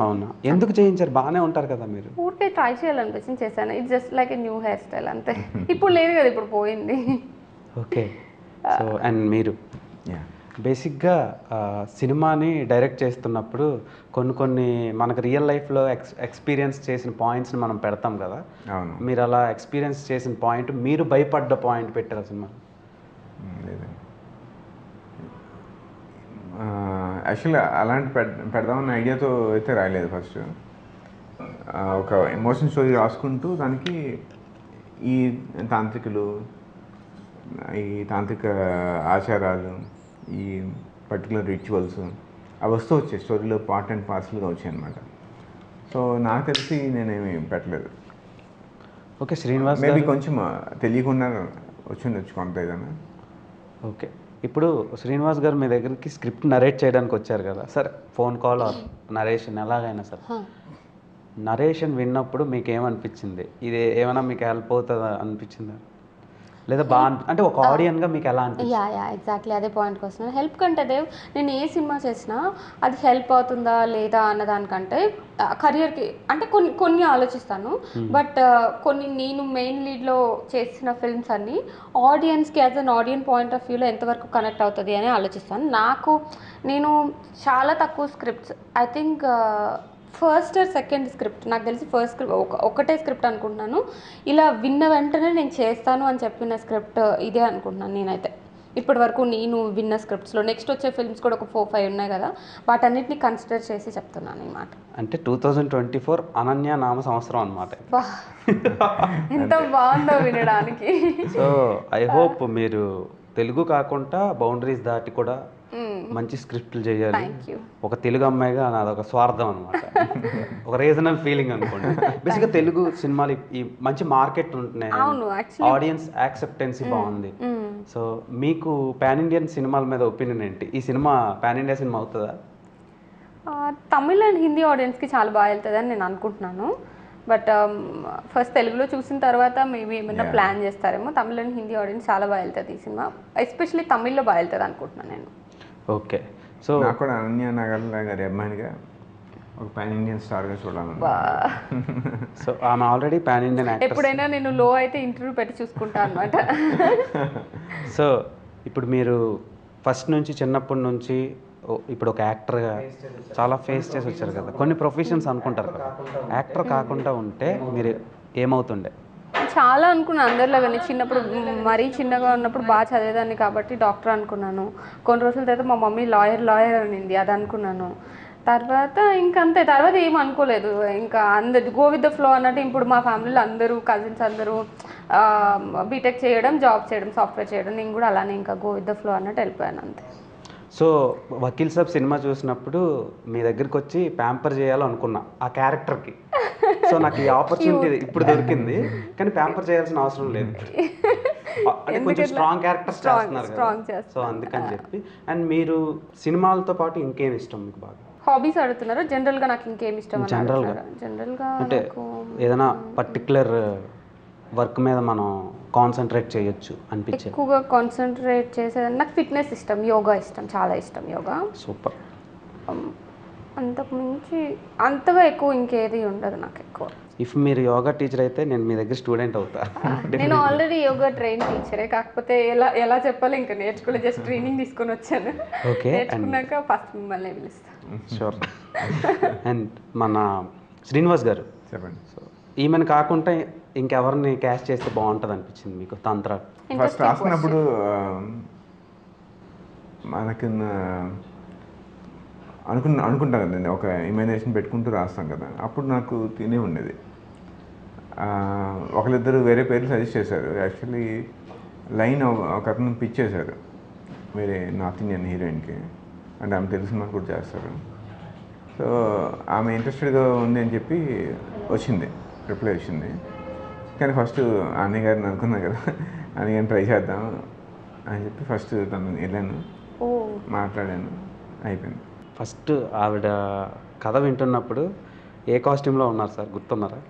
అవునా? ఎందుకు చేయించారు? బాగానే ఉంటారు కదా మీరు. ఊరికే ట్రై చేయాలనిపించింది చేశాను. It's just like a new hair style అంతే. ఇప్పుడు లేదు కదా, ఇప్పుడు పోయింది. ఓకే. సో అండ్ మీరు బేసిక్గా సినిమాని డైరెక్ట్ చేస్తున్నప్పుడు కొన్ని మనకు రియల్ లైఫ్లో ఎక్స్పీరియన్స్ చేసిన పాయింట్స్ని మనం పెడతాం కదా. అవును. మీరు అలా ఎక్స్పీరియన్స్ చేసిన పాయింట్, మీరు భయపడ్డ పాయింట్ పెట్టారు సినిమా? లేదండి, యాక్చువల్గా అలాంటి పెడదామన్న ఐడియాతో అయితే రాయలేదు. ఫస్ట్ ఒక ఎమోషన్ స్టోరీ రాసుకుంటూ దానికి ఈ తాంత్రికులు, ఈ తాంత్రిక ఆచారాలు, ఈ పర్టికులర్ రిచువల్స్ అవి వస్తూ వచ్చాయి స్టోరీలో, పార్ట్ అండ్ పార్సల్గా వచ్చాయి అనమాట. సో నాకు తెలిసి నేనేమి పెట్టలేదు. ఓకే. శ్రీనివాస్ మేబీ కొంచెం తెలియకుండా వచ్చిండొచ్చు కొంత ఏదైనా. ఓకే. ఇప్పుడు శ్రీనివాస్ గారు మీ దగ్గరికి స్క్రిప్ట్ నరేట్ చేయడానికి వచ్చారు కదా. సరే, ఫోన్ కాల్ ఆర్ నరేషన్ ఎలాగైనా సరే, నరేషన్ విన్నప్పుడు మీకు ఏమనిపించింది? ఇది ఏమైనా మీకు హెల్ప్ అవుతుందా అనిపించిందా, లేదా అంటే ఒక ఆడియన్గా మీకు ఎలా అనిపించింది? యా ఎగ్జాక్ట్లీ అదే పాయింట్కి వస్తున్నాను. హెల్ప్ కంటే దేవ్, నేను ఏ సినిమా చేసినా అది హెల్ప్ అవుతుందా లేదా అన్నదానికంటే కెరియర్కి అంటే కొన్ని ఆలోచిస్తాను. బట్ కొన్ని నేను మెయిన్ లీడ్లో చేసిన ఫిల్మ్స్ అన్నీ ఆడియన్స్కి as an audience point of వ్యూలో ఎంతవరకు కనెక్ట్ అవుతుంది అని ఆలోచిస్తాను. నేను చాలా తక్కువ scripts, I think first or second script, నాకు తెలిసి ఫస్ట్ స్క్రిప్ట్ ఒకటే స్క్రిప్ట్ అనుకుంటున్నాను. ఇలా విన్న వెంటనే నేను చేస్తాను అని చెప్పిన స్క్రిప్ట్ ఇదే అనుకుంటున్నాను నేనైతే. ఇప్పటి వరకు నేను విన్న స్క్రిప్ట్స్లో నెక్స్ట్ వచ్చే ఫిల్మ్స్ కూడా ఒక 4-5 ఉన్నాయి కదా, వాటన్నిటిని కన్సిడర్ చేసి చెప్తున్నాను ఈ మాట. అంటే 2024 అనన్య నామ సంవత్సరం అనమాట. ఎంత బాగుందో వినడానికి. సో ఐ హోప్ మీరు తెలుగు కాకుండా బౌండరీస్ దాటి కూడా మంచి స్క్రిప్ట్లు చేయాలి. ఒక తెలుగు అమ్మాయిగా నాదొక స్వార్థం అనమాట, ఒక రీజనల్ ఫీలింగ్ అనుకోండి. బేసిక్గా తెలుగు సినిమాలు ఈ మంచి మార్కెట్ ఉంటున్నాయి, ఆడియన్స్ యాక్సెప్టెన్సీ బాగుంది. సో మీకు పాన్ ఇండియన్ సినిమాల మీద ఒపీనియన్ ఏంటి? ఈ సినిమా పాన్ ఇండియా సినిమా అవుతుందా? తమిళ్ అండ్ హిందీ ఆడియన్స్కి చాలా బాగా వెళ్తుంది అని నేను అనుకుంటున్నాను. బట్ ఫస్ట్ తెలుగులో చూసిన తర్వాత మేబీ ఏమైనా ప్లాన్ చేస్తారేమో. తమిళ్ అండ్ హిందీ ఆడియన్స్ చాలా బాగా వెళ్తుంది ఈ సినిమా, ఎస్పెషల్లీ తమిళ్లో బాగా వెళ్తుంది అనుకుంటున్నాను నేను. ఓకే. సో నాకు కూడా అనన్య నాగర్ల గారి అమ్మాయిగా ఒక పాన్ ఇండియన్ స్టార్గా చూడాలి. సో ఆమె ఆల్రెడీ పాన్ ఇండియన్ యాక్టర్. ఎప్పుడైనా నేను లో అయితే ఇంటర్వ్యూ పెట్టి చూసుకుంటాను అనమాట. సో ఇప్పుడు మీరు ఫస్ట్ నుంచి చిన్నప్పటి నుంచి ఇప్పుడు ఒక యాక్టర్గా చాలా ఫేస్ చేసి వచ్చారు కదా. కొన్ని ప్రొఫెషన్స్ అనుకుంటారు కదా, యాక్టర్ కాకుండా ఉంటే మీరు ఏమవుతుండే? చాలా అనుకున్నాను అందరిలాగానే. చిన్నప్పుడు మరీ చిన్నగా ఉన్నప్పుడు బాగా చదివేదాన్ని కాబట్టి డాక్టర్ అనుకున్నాను. కొన్ని రోజుల తర్వాత మా మమ్మీ లాయర్ అనింది, అది అనుకున్నాను. తర్వాత ఇంకంతే, తర్వాత ఏం అనుకోలేదు. ఇంకా అందరు గో విత్ ద ఫ్లో అన్నట్టు. ఇప్పుడు మా ఫ్యామిలీలో అందరూ కజిన్స్ అందరూ బీటెక్ చేయడం, జాబ్ చేయడం, సాఫ్ట్వేర్ చేయడం, నేను కూడా అలానే ఇంకా గో విత్ ద ఫ్లో అన్నట్టు వెళ్ళిపోయాను అంతే. సో వకీల్ సాబ్ సినిమా చూసినప్పుడు మీ దగ్గరికి వచ్చి ప్యాంపర్ చేయాలనుకున్నా ఆ క్యారెక్టర్కి. సో నాకు ఈ ఆపర్చునిటీ ఇప్పుడు దొరికింది, కానీ ప్యాంపర్ చేయాల్సిన అవసరం లేదు. అంటే కొంచెం స్ట్రాంగ్ క్యారెక్టర్స్ చేస్తున్నారు కదా, సో అందుకని చెప్పి. అండ్ మీరు సినిమాలతో పాటు ఇంకేం ఇష్టం మీకు బాగా? హాబీస్ అడుగుతున్నారు. జనరల్గా నాకు ఇంకేం ఇష్టం? జనరల్గా అంటే ఏదైనా పర్టికులర్ వర్క్ మీద మనం కాన్సన్ట్రేట్ చేయొచ్చు అనిపించేది? ఎక్కువగా కాన్సన్ట్రేట్ చేసేది నాకు ఫిట్నెస్ ఇష్టం, యోగా ఇష్టం, చాలా ఇష్టం యోగా. సూపర్. అంతకు మించి అంతగా ఎక్కువ ఇంకేది ఉండదు నాకు ఎక్కువ. ఇఫ్ మీరు యోగా టీచర్ అయితే నేను మీ దగ్గర స్టూడెంట్ అవుతా. నేను ఆల్రెడీ యోగా ట్రైన్ టీచరే, కాకపోతే ఎలా చెప్పాలి ఇంకా నేర్చుకోలే, జస్ట్ ట్రైనింగ్ తీసుకొని వచ్చాను. ఓకే, నేర్చుకున్నాక ఫస్ట్ మిమ్మల్ని పిలుస్తాను. షూర్. అండ్ మన శ్రీనివాస్ గారు చెప్పండి. సో ఈమెను కాకుండా ఇంకెవరిని క్యాస్ట్ చేస్తే బాగుంటుంది అనిపించింది మీకు? తంత్ర ఫస్ట్ రాసుకున్నప్పుడు మనకి అనుకుంటాం కదండి, ఒక ఇమాజినేషన్ పెట్టుకుంటూ రాస్తాం కదా. అప్పుడు నాకు తినే ఉండేది. ఒకరిద్దరు వేరే పేర్లు సజెస్ట్ చేశారు. యాక్చువల్లీ లైన్ ఒక అతను పిచ్ చేశారు వేరే నార్త్ ఇండియన్ హీరోయిన్కి, అంటే ఆమె తెలుగు సినిమా కూడా చేస్తారు. సో ఆమె ఇంట్రెస్టెడ్గా ఉంది అని చెప్పి వచ్చింది, రిప్లై వచ్చింది. కానీ ఫస్ట్ అన్నయ్య గారిని అనుకున్నాను కదా, అన్నయ్య గారిని ట్రై చేద్దాం అని చెప్పి ఫస్ట్ తను వెళ్ళాను, మాట్లాడాను, అయిపోయింది. ఫస్ట్ ఆవిడ కథ వింటున్నప్పుడు ఏ కాస్ట్యూమ్లో ఉన్నారు సార్, గుర్తున్నారా?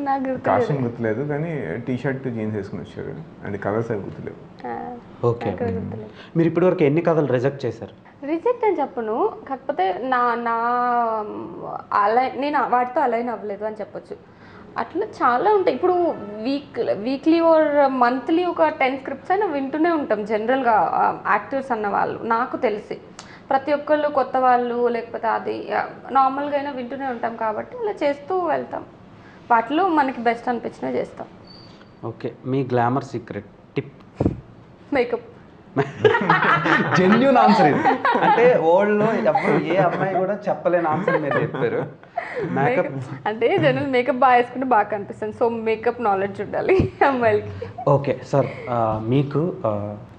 నాకు గుర్తు కాస్ట్యూమ్ గుర్తులేదు కానీ టీ షర్ట్ జీన్స్ వేసుకుని వచ్చారు, అంటే కలర్స్ అవి గుర్తులేవు. ఓకే. మీరు ఇప్పటివరకు ఎన్ని కథలు రిజెక్ట్ చేశారు? రిజెక్ట్ అని చెప్పను, కాకపోతే నా నా నేను వాటితో అలైన్ అవ్వలేదు అని చెప్పొచ్చు. అట్లా చాలా ఉంటాయి. ఇప్పుడు వీక్లీ ఆర్ మంత్లీ ఒక 10 స్క్రిప్ట్స్ అయినా వింటూనే ఉంటాం జనరల్గా యాక్టర్స్ అన్న వాళ్ళు. నాకు తెలిసి ప్రతి ఒక్కళ్ళు కొత్త వాళ్ళు లేకపోతే అది నార్మల్గా అయినా వింటూనే ఉంటాం కాబట్టి అలా చేస్తూ వెళ్తాం. వాటిలో మనకి బెస్ట్ అనిపించినా చేస్తాం. ఓకే. మీ glamour secret tip? Makeup. Genuine answer ఇది. అంటే వరల్డ్లో ఎవరు ఏ అమ్మాయి కూడా చెప్పలేని ఆన్సర్ మీరు చెప్పారు. మేకప్ అంటే జనరల్ మేకప్ బాగా వేసుకుంటే బాగా కనిపిస్తుంది, సో మేకప్ నాలెడ్జ్ ఉండాలి అమ్మాయిలకి. ఓకే సార్, మీకు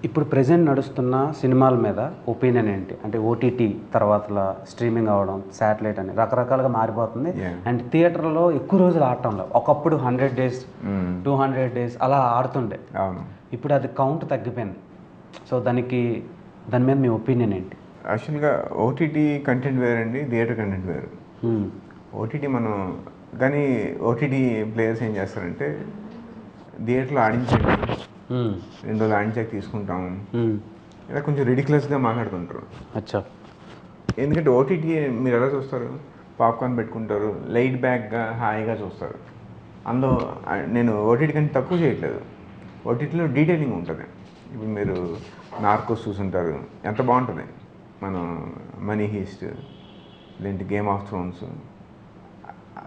ఇప్పుడు ప్రెజెంట్ నడుస్తున్న సినిమాల మీద ఒపీనియన్ ఏంటి? అంటే ఓటీటీ తర్వాత స్ట్రీమింగ్ అవ్వడం, శాటిలైట్ అని రకరకాలుగా మారిపోతుంది. అండ్ థియేటర్లో ఎక్కువ రోజులు ఆడటంలో ఒకప్పుడు 100 days 200 days అలా ఆడుతుండే. అవును. ఇప్పుడు అది కౌంట్ తగ్గిపోయింది. సో దాని మీద మీ ఒపీనియన్ ఏంటి? యాక్చువల్గా ఓటీటీ కంటెంట్ వేరండి, థియేటర్ కంటెంట్ వేరు. ఓటీటీ మనం కానీ ఓటీటీ ప్లేయర్స్ ఏం చేస్తారంటే థియేటర్లో ఆడించండి, 2 రోజులు ఆడించాక తీసుకుంటాము, ఇలా కొంచెం రిడిక్యులస్గా మాట్లాడుతుంటారు. అచ్చా. ఎందుకంటే ఓటీటీ మీరు ఎలా చూస్తారు, పాప్కార్న్ పెట్టుకుంటారు, లైట్ బ్యాక్గా హాయిగా చూస్తారు. అందులో నేను ఓటీటీ కంటే తక్కువ చేయట్లేదు, ఓటీటీలో డీటెయిలింగ్ ఉంటుంది. ఇప్పుడు మీరు నార్కోస్ చూసుంటారు, ఎంత బాగుంటుంది. మనం మనీ హీస్ట్, లేదంటే game of Thrones.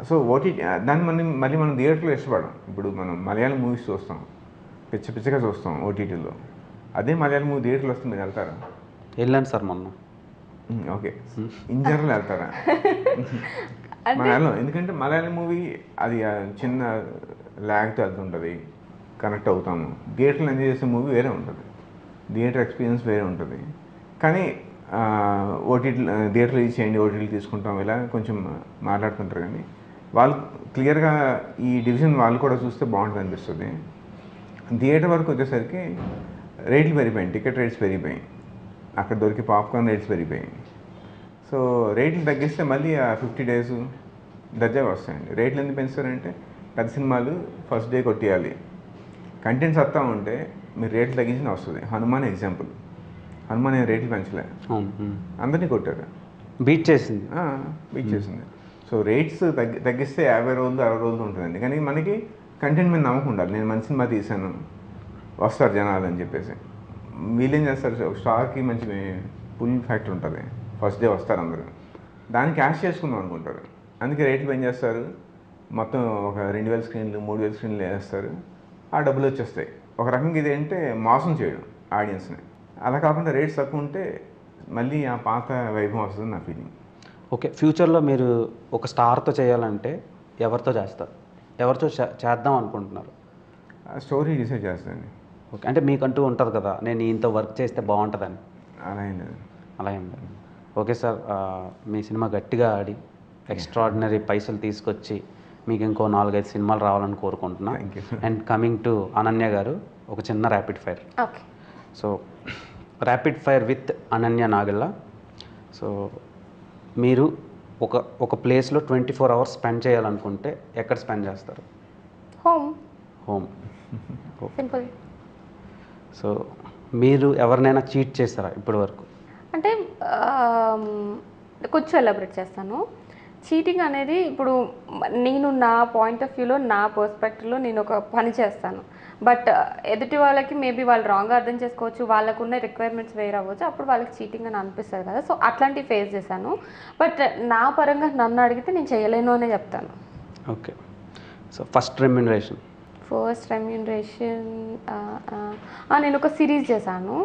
So OTT దాన్ని మళ్ళీ మనం థియేటర్లో ఇష్టపడం. ఇప్పుడు మనం మలయాళం మూవీస్ చూస్తాం, పిచ్చగా చూస్తాం ఓటీటీలో. అదే మలయాళం మూవీ థియేటర్లో వస్తుంది, మీరు వెళ్తారా? వెళ్ళాను సార్ మొన్న. ఓకే, ఇన్ జనరల్ వెళ్తారా? మనం వెళ్ళాం, ఎందుకంటే మలయాళం మూవీ అది చిన్న ల్యాగ్తో వెళ్తుంటుంది, కనెక్ట్ అవుతాము. థియేటర్లో ఎంజాయ్ చేసే మూవీ వేరే ఉంటుంది, థియేటర్ ఎక్స్పీరియన్స్ వేరే ఉంటుంది. కానీ ఓటీటీ థియేటర్లో యూజ్ చేయండి, ఓటీటీ తీసుకుంటాం ఇలా కొంచెం మాట్లాడుతుంటారు. కానీ వాళ్ళు క్లియర్గా ఈ డివిజన్ వాళ్ళు కూడా చూస్తే బాగుంటుంది అనిపిస్తుంది. థియేటర్ వరకు వచ్చేసరికి రేట్లు పెరిగిపోయాయి, టికెట్ రేట్స్ పెరిగిపోయాయి, అక్కడ దొరికి పాప్కార్న్ రేట్స్ పెరిగిపోయాయి. సో రేట్లు తగ్గిస్తే మళ్ళీ ఆ 50 days దర్జాగా వస్తాయండి. రేట్లు ఎందుకు పెంచుతారంటే పెద్ద సినిమాలు ఫస్ట్ డే కొట్టేయాలి, కంటెంట్స్ వస్తూ ఉంటే మీరు రేట్లు తగ్గించిన వస్తుంది. హనుమాన్ ఎగ్జాంపుల్, హనుమాన్ రేట్లు పెంచలే, అందరినీ కొట్టారు, బీట్ చేసింది. సో రేట్స్ తగ్గిస్తే 50 రోజులు 60 రోజులు ఉంటుందండి. కానీ మనకి కంటెంట్ మీద నమ్మకం ఉండాలి, నేను మంచి సినిమా తీశాను వస్తారు జనాలు అని చెప్పేసి. వీళ్ళేం చేస్తారు, స్టార్కి మంచి పుల్ ఫ్యాక్టర్ ఉంటుంది, ఫస్ట్ డే వస్తారు అందరూ, దాన్ని క్యాష్ చేసుకుందాం అనుకుంటారు. అందుకే రేట్లు పెంచేస్తారు, మొత్తం ఒక 2000 స్క్రీన్లు 3000 స్క్రీన్లు వేస్తారు, ఆ డబ్బులు వచ్చేస్తాయి. ఒక రకంగా ఇది ఏంటంటే మోసం చేయడం ఆడియన్స్ని. అలా కాకుండా రేట్స్ తక్కువ ఉంటే మళ్ళీ ఆ పాత వైభవం వస్తుంది నా ఫీలింగ్. ఓకే, ఫ్యూచర్లో మీరు ఒక స్టార్తో చేయాలంటే ఎవరితో చేస్తారు, ఎవరితో చేద్దాం అనుకుంటున్నారు? స్టోరీ డిసైడ్ చేస్తానండి. ఓకే, అంటే మీకంటూ ఉంటుంది కదా, నేను ఇంత వర్క్ చేస్తే బాగుంటుందని. అలా ఏం లేదు. అలా ఏం లేదు. ఓకే సార్, మీ సినిమా గట్టిగా ఆడి ఎక్స్ట్రాడినరీ పైసలు తీసుకొచ్చి మీకు ఇంకో 4-5 సినిమాలు రావాలని కోరుకుంటున్నా. అండ్ కమింగ్ టు అనన్య గారు, ఒక చిన్న rapid fire. Okay. So rapid fire with Ananya Nagalla. So మీరు ఒక ప్లేస్లో 24 hours స్పెండ్ చేయాలనుకుంటే ఎక్కడ స్పెండ్ చేస్తారు? హోమ్. సింపుల్. సో మీరు ఎవరినైనా చీట్ చేస్తారా ఇప్పటి వరకు? అంటే కొంచెం ఎలాబరేట్ చేస్తాను. చీటింగ్ అనేది ఇప్పుడు నేను నా పాయింట్ ఆఫ్ వ్యూలో, నా పర్స్పెక్టివ్లో నేను ఒక పని చేస్తాను, బట్ ఎదుటి వాళ్ళకి మేబీ వాళ్ళు రాంగ్గా అర్థం చేసుకోవచ్చు, వాళ్ళకున్న రిక్వైర్మెంట్స్ వేరే అవ్వచ్చు, అప్పుడు వాళ్ళకి చీటింగ్ అని అనిపిస్తుంది కదా. సో అట్లాంటివి ఫేస్ చేశాను, బట్ నా పరంగా నన్ను అడిగితే నేను చేయలేను అనే చెప్తాను. ఓకే. సో ఫస్ట్ రెమ్యూనరేషన్ నేను ఒక సిరీస్ చేశాను,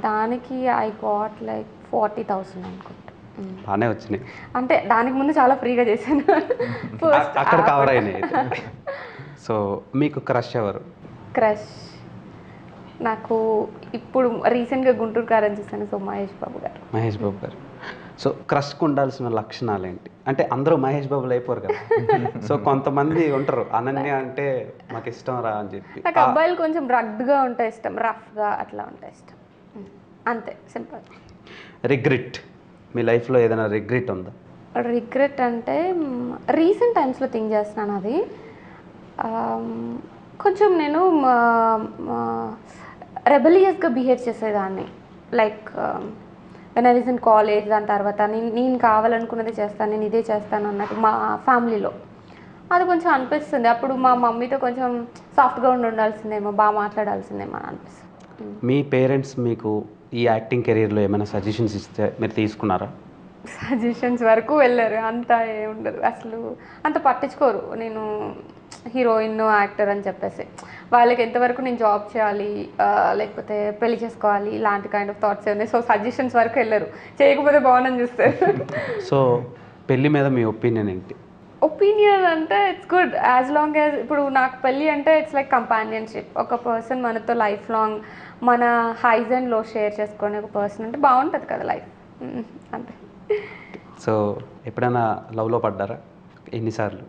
దానికి ఐ గాట్ లైక్ 40,000 అనుకుంటా. బాగానే వచ్చినాయి. అంటే దానికి ముందు చాలా ఫ్రీగా చేశాను, అక్కడ కవర్ అయినాయి. సో మీకు క్రష్ ఎవరు? క్రష్ నాకు ఇప్పుడు రీసెంట్గా గుంటూరు కారని చూసాను, సో మహేష్ బాబు గారు. సో క్రష్కి ఉండాల్సిన లక్షణాలు ఏంటి? అంటే అందరూ మహేష్ బాబులు అయిపోరు కదా, సో కొంతమంది ఉంటారు అనన్య అంటే మాకు ఇష్టం రా అని చెప్పి. నాకు అబ్బాయిలు కొంచెం రగ్డ్గా ఉంటే ఇష్టం, రఫ్గా అట్లా ఉంటే ఇష్టం, అంతే, సింపుల్. రిగ్రెట్, మీ లైఫ్లో ఏదైనా రిగ్రెట్ ఉందా? రిగ్రెట్ అంటే రీసెంట్ టైమ్స్లో థింక్ చేస్తున్నాను అది. కొంచెం నేను రెబలియస్గా బిహేవ్ చేసేదాన్ని. Like when I was in college, దాని తర్వాత నేను కావాలనుకున్నది చేస్తాను, నేను ఇదే చేస్తాను అన్నట్టు మా ఫ్యామిలీలో అది కొంచెం అనిపిస్తుంది. అప్పుడు మా మమ్మీతో కొంచెం సాఫ్ట్గా ఉండాల్సిందేమో, బాగా మాట్లాడాల్సిందేమో అని అనిపిస్తుంది. మీ పేరెంట్స్ మీకు ఈ యాక్టింగ్ కెరీర్లో ఏమైనా సజెషన్స్ ఇస్తే మీరు తీసుకున్నారా? సజెషన్స్ వరకు వెళ్ళారు, అంత ఉండదు అసలు, అంత పట్టించుకోరు. నేను హీరోయిన్ యాక్టర్ అని చెప్పేసి వాళ్ళకి ఎంతవరకు నేను జాబ్ చేయాలి లేకపోతే పెళ్లి చేసుకోవాలి ఇలాంటి కైండ్ ఆఫ్ థాట్స్ ఉన్నాయి. సో సజెషన్స్ వరకు వెళ్ళరు, చేయకపోతే బాగుందని చూస్తారు. సో పెళ్లి మీద మీ ఒపీనియన్ ఏంటి? ఒపీనియన్ అంటే it's good as long as, ఇప్పుడు నాకు పెళ్ళి అంటే ఇట్స్ లైక్ కంపానియన్షిప్. ఒక పర్సన్ మనతో లైఫ్ లాంగ్ మన హైస్ అండ్ లో షేర్ చేసుకునే ఒక పర్సన్ అంటే బాగుంటుంది కదా లైఫ్, అంతే. సో ఎప్పుడైనా లవ్లో పడ్డారా? ఎన్నిసార్లు?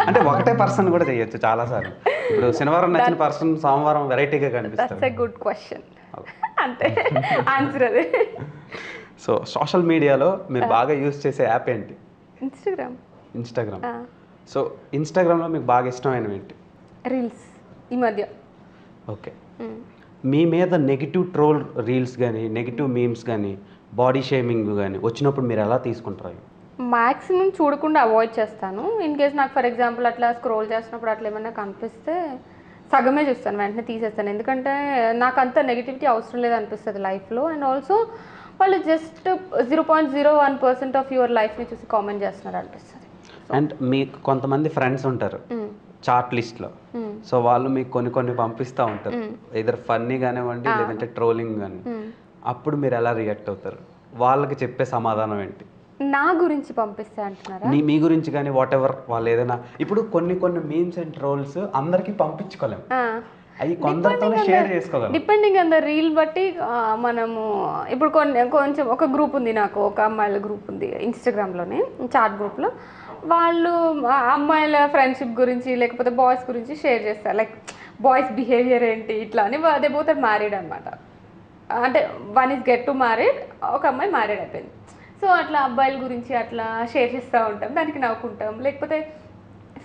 అంటే ఒకటే పర్సన్ కూడా చేయొచ్చు చాలాసార్లు. ఇప్పుడు శనివారం నచ్చిన పర్సన్ సోమవారం వెరైటీగా కనిపిస్తారు. దట్స్ ఎ గుడ్ క్వశ్చన్, అంతే ఆన్సర్ అదే. సో సోషల్ మీడియాలో మీరు బాగా యూజ్ చేసే యాప్ ఏంటి? ఇన్స్టాగ్రామ్. సో ఇన్స్టాగ్రామ్లో మీకు బాగా ఇష్టమైనవి ఏంటి? రీల్స్ ఈ మధ్య. ఓకే, మీ మీద నెగిటివ్ ట్రోల్ రీల్స్ కానీ నెగిటివ్ మీమ్స్ కానీ బాడీ షేమింగ్ కానీ వచ్చినప్పుడు మీరు ఎలా తీసుకుంటారు? మ్యాక్సిమం చూడకుండా అవాయిడ్ చేస్తాను. ఇన్ కేస్ నాకు ఫర్ ఎగ్జాంపుల్ అట్లా స్క్రోల్ చేసినప్పుడు అట్లా ఏమైనా కనిపిస్తే సగమే చూస్తాను, వెంటనే తీసేస్తాను. ఎందుకంటే నాకు అంత నెగిటివిటీ అవసరం లేదు అనిపిస్తుంది లైఫ్లో. అండ్ ఆల్సో వాళ్ళు జస్ట్ 0.01% ఆఫ్ యువర్ లైఫ్ని చూసి కామెంట్ చేస్తున్నారు అనిపిస్తుంది. అండ్ మీకు కొంతమంది ఫ్రెండ్స్ ఉంటారు చాట్ లిస్ట్లో, సో వాళ్ళు మీకు కొన్ని పంపిస్తూ ఉంటారు, ఇద్దరు ఫన్నీ కానివ్వండి లేదంటే ట్రోలింగ్ కానీ. అప్పుడు మీరు ఎలా రియాక్ట్ అవుతారు? వాళ్ళకి చెప్పే సమాధానం ఏంటి? నా గురించి పంపిస్తే అంటున్నారా? మీ గురించి కానీ వాట్ ఎవర్ వాళ్ళు ఏదైనా. ఇప్పుడు కొన్ని మీమ్స్ అండ్ ట్రోల్స్ అందరికీ పంపించుకోలేము, అవి కొందరితోనే షేర్ చేసుకోగలం. డిపెండింగ్ ఆన్ ద రీల్ బట్టి మనము ఇప్పుడు కొంచెం ఒక గ్రూప్ ఉంది, నాకు ఒక అమ్మాయిల గ్రూప్ ఉంది ఇన్స్టాగ్రామ్లోనే, చాట్ గ్రూప్లో. వాళ్ళు అమ్మాయిల ఫ్రెండ్షిప్ గురించి లేకపోతే బాయ్స్ గురించి షేర్ చేస్తారు, లైక్ బాయ్స్ బిహేవియర్ ఏంటి ఇట్లా అని. దే బోత్ ఆర్ మ్యారీడ్ అనమాట. అంటే one is get to married, ఒక అమ్మాయి మ్యారీడ్ అయిపోయింది. సో అట్లా అబ్బాయిల గురించి అట్లా షేర్ చేస్తూ ఉంటాం, దానికి నవ్వుకుంటాం. లేకపోతే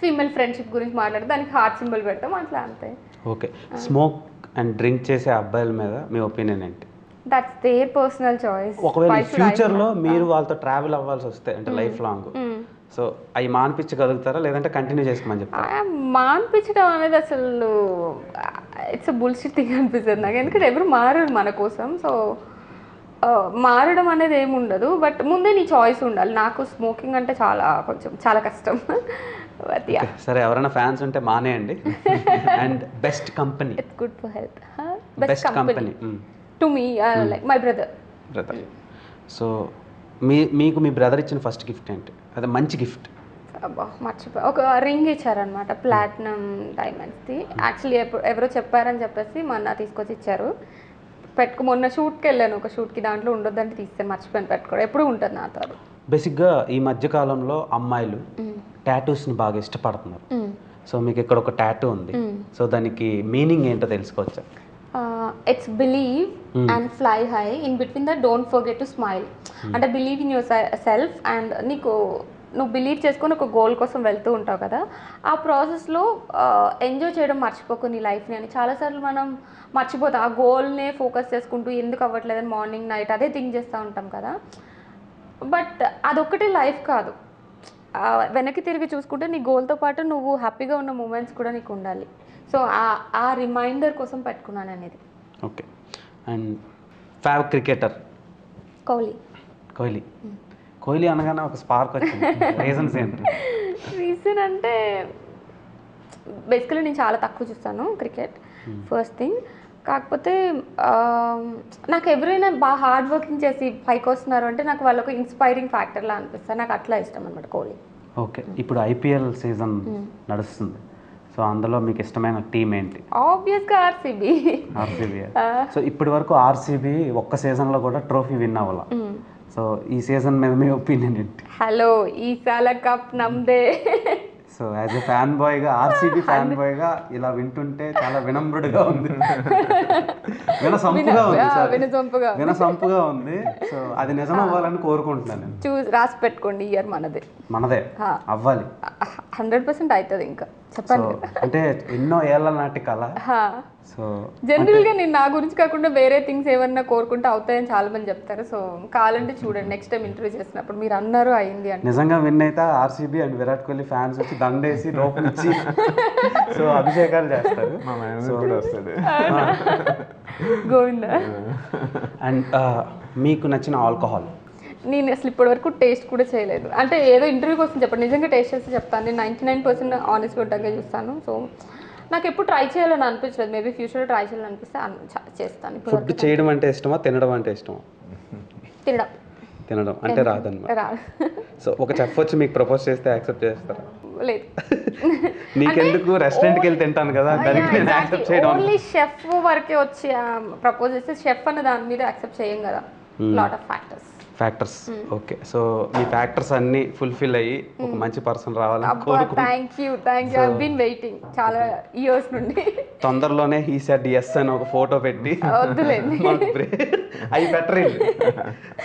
ఫీమేల్ ఫ్రెండ్షిప్ గురించి మాట్లాడితే దానికి హార్ట్ సింబల్ పెడతాం, అట్లా అంతే. ఓకే, స్మోక్ అండ్ డ్రింక్ చేసే అబ్బాయిల మీద మీ ఒపీనియన్ ఏంటి? That's there personal choice. ఒకవేళ ఫ్యూచర్లో మీరు వాళ్ళతో ట్రావెల్ అవ్వాల్సి వస్తే అంటే లైఫ్ లాంగ్, సో అవి మానిపించగలుగుతారా లేదంటే కంటిన్యూ చేసుకోమని చెప్తారా? మానిపించడం అనేది అసలు ఇట్స్ అ బుల్షిట్ థింగ్ అనిపిస్తుంది నాకు. ఎందుకంటే ఎవరు మారరు మన కోసం. సో మారడం అనేది ఏమి ఉండదు, బట్ ముందే నీ చాయిస్ ఉండాలి. నాకు స్మోకింగ్ అంటే చాలా కష్టం. సరే, ఎవరైనా ఫ్యాన్స్ ఉంటే మానేయండి. And best company? It's good for health. Best company to me like my brother. So మీకు మీ బ్రదర్ ఇచ్చిన ఫస్ట్ గిఫ్ట్ ఏంటి? అదే మంచి గిఫ్ట్. అబ్బా మర్చిపోయి ఒక రింగ్ ఇచ్చారనమాట, ప్లాటినం డైమండ్స్ది. యాక్చువల్లీ ఎవరో చెప్పారని చెప్పేసి మా అన్న తీసుకొచ్చి ఇచ్చారు. మొన్న షూట్కి వెళ్ళాను, ఒక షూట్కి, దాంట్లో ఉండొద్దంటే తీస్తే మర్చిపోయాను పెట్టుకోవడం. ఎప్పుడు ఉంటుంది నాతో. బేసిక్గా ఈ మధ్య కాలంలో అమ్మాయిలు టాటూస్ని బాగా ఇష్టపడుతున్నారు. సో మీకు ఇక్కడ ఒక టాటూ ఉంది, సో దానికి మీనింగ్ ఏంటో తెలుసుకోవచ్చా? It's believe and fly high, in between the don't forget to smile. అంటే believe in yourself, and నువ్వు బిలీవ్ చేసుకొని ఒక గోల్ కోసం వెళ్తూ ఉంటావు కదా, ఆ ప్రాసెస్లో ఎంజాయ్ చేయడం మర్చిపోకు నీ లైఫ్ని అని. చాలాసార్లు మనం మర్చిపోతాం, ఆ గోల్నే ఫోకస్ చేసుకుంటూ ఎందుకు అవ్వట్లేదని మార్నింగ్ నైట్ అదే థింక్ చేస్తూ ఉంటాం కదా. బట్ అదొక్కటే లైఫ్ కాదు, వెనక్కి తిరిగి చూసుకుంటే నీ గోల్తో పాటు నువ్వు హ్యాపీగా ఉన్న మూమెంట్స్ కూడా నీకు ఉండాలి. సో ఆ రిమైండర్ కోసం పెట్టుకున్నాను అనేది. Okay, and favourite cricketer? Kohli అనగానే ఒక స్పార్క్ వచ్చింది. రీజన్స్ ఏంటి? రీజన్ అంటే బేసికలీ నేను చాలా తక్కువ చూస్తాను క్రికెట్, ఫస్ట్ థింగ్. కాకపోతే నాకు ఎవరైనా బాగా హార్డ్ వర్కింగ్ చేసి పైకి వస్తున్నారు అంటే నాకు వాళ్ళకు ఇన్స్పైరింగ్ ఫ్యాక్టర్లా అనిపిస్తుంది. నాకు అట్లా ఇష్టం అనమాట కోహ్లీ. ఓకే, ఇప్పుడు ఐపీఎల్ సీజన్ నడుస్తుంది, సో అందులో మీకు ఇష్టమైన టీం ఏంటి? ఆబ్వియస్గా ఆర్సీబీ. సో ఇప్పటి వరకు ఆర్సీబీ ఒక్క సీజన్లో కూడా ట్రోఫీ విన్ అవ్వాల. సో ఈ సీజన్ మీద మీ ఒపీనియన్ ఏంటి? హలో, ఈసాల కప్ నమ్దే. సో యాజ్ ఎ ఫ్యాన్ బాయ్గా, ఆర్సీబీ ఫ్యాన్ బాయ్గా ఇలా వింటుంటే చాలా వినమ్రుడుగా ఉంది, వినసంపుగా ఉంది సార్, వినసంపుగా ఉంది. సో అది నిజం అవ్వాలని కోరుకుంటున్నాను నేను. రాసి పెట్టుకోండి, ఇయర్ మనదే అవ్వాలి, 100% అవుతుంది. ఇంకా చెప్పండి, అంటే ఎన్నో ఏళ్ళ నాటి కళ. సో జనరల్గా నేను నా గురించి కాకుండా వేరే థింగ్స్ ఏమన్నా కోరుకుంటే అవుతాయని చాలా మంది చెప్తారు. సో కావాలంటే చూడండి, నెక్స్ట్ టైం ఇంటర్వ్యూ చేసినప్పుడు మీరు అన్నారు అయింది అంటే. నిజంగా విన్ అయితే RCB and Virat Kohli fans వచ్చి దండేసి లోపలిచ్చి సో అభిషేకాలు చేస్తారు. మా మేనేజర్ కూడా వస్తాడు. గోవిందా. అండ్ మీకు నచ్చిన ఆల్కహాల్? నేను అసలు ఇప్పటి వరకు టేస్ట్ కూడా చేయలేదు. అంటే ఏదో ఇంటర్వ్యూ కోసం చెప్పండి, నిజంగా టేస్ట్ చేస్తే చెప్తాను. నేను 99% ఆనెస్ట్గా ఉంటాగా చూస్తాను. సో నాకు ఎప్పుడు ట్రై చేయాలని అనిపించలేదు. మేబీ ఫ్యూచర్లో ట్రై చేయాలని అనిపిస్తే చేస్తాను. ఫుడ్ చేయడం అంటే ఇష్టమా, తినడం అంటే ఇష్టమా? తినడం అంటే రాదన్నమాట. సో ఒక చెఫ్ వచ్చి మీకు ప్రపోజ్ చేస్తే యాక్సెప్ట్ చేస్తారా? లేదు. నీకెందుకు, రెస్టారెంట్కి వెళ్ళి తింటాను కదా, దానికి నేను యాక్సెప్ట్ చేయడం. ఓన్లీ షెఫ్ వరకే వచ్చి ప్రపోజ్ చేస్తే షెఫ్ అన్న దాని మీద యాక్సెప్ట్ చేయం కదా, lot of factors. Okay. So మీ ఫ్యాక్టర్స్ అన్ని ఫుల్ఫిల్ అయ్యి ఒక మంచి పర్సన్ రావాలని కోరుకుంటున్నాను. Thank you. I been waiting చాలా ఇయర్స్ నుండి. తొందరలోనే హీ సెడ్ yes అని ఒక ఫోటో పెట్టి వద్దులేండి, అవి బెటర్.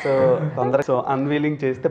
సో తొందరగా సో అన్వీలింగ్ చేస్తే